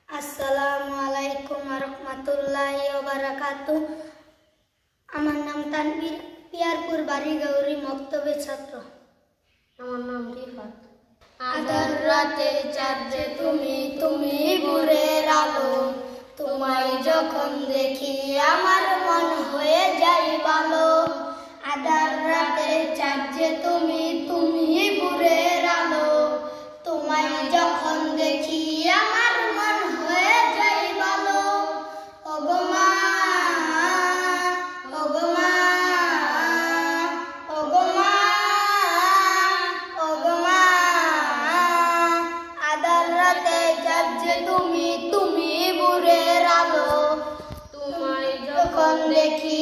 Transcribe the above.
আসসালামু আলাইকুম ওয়া রাহমাতুল্লাহি ওয়া বারাকাতুহু। আমার নাম তানবীর, পিয়ারপুর বাড়িগৌরী মক্তবের ছাত্র। আমার নাম রিফাত। আধার রাতে চাঁদ যে তুমি, তুমি ভোরের আলো, তোমায় যখন দেখি আমার মন হয়ে যায় ভালো। আধার রাতে চাঁদ যে তুমি, তুমি ভোরের আলো, তোমায় যখন দেখি আমার মন হয়ে যায় ভালো। ওগো মা, ওগো মা, ওগো মা, ওগো মা, আধার রাতে চাঁদ যে তুমি, তুমি ভোরের আলো, তোমায় যখন দেখি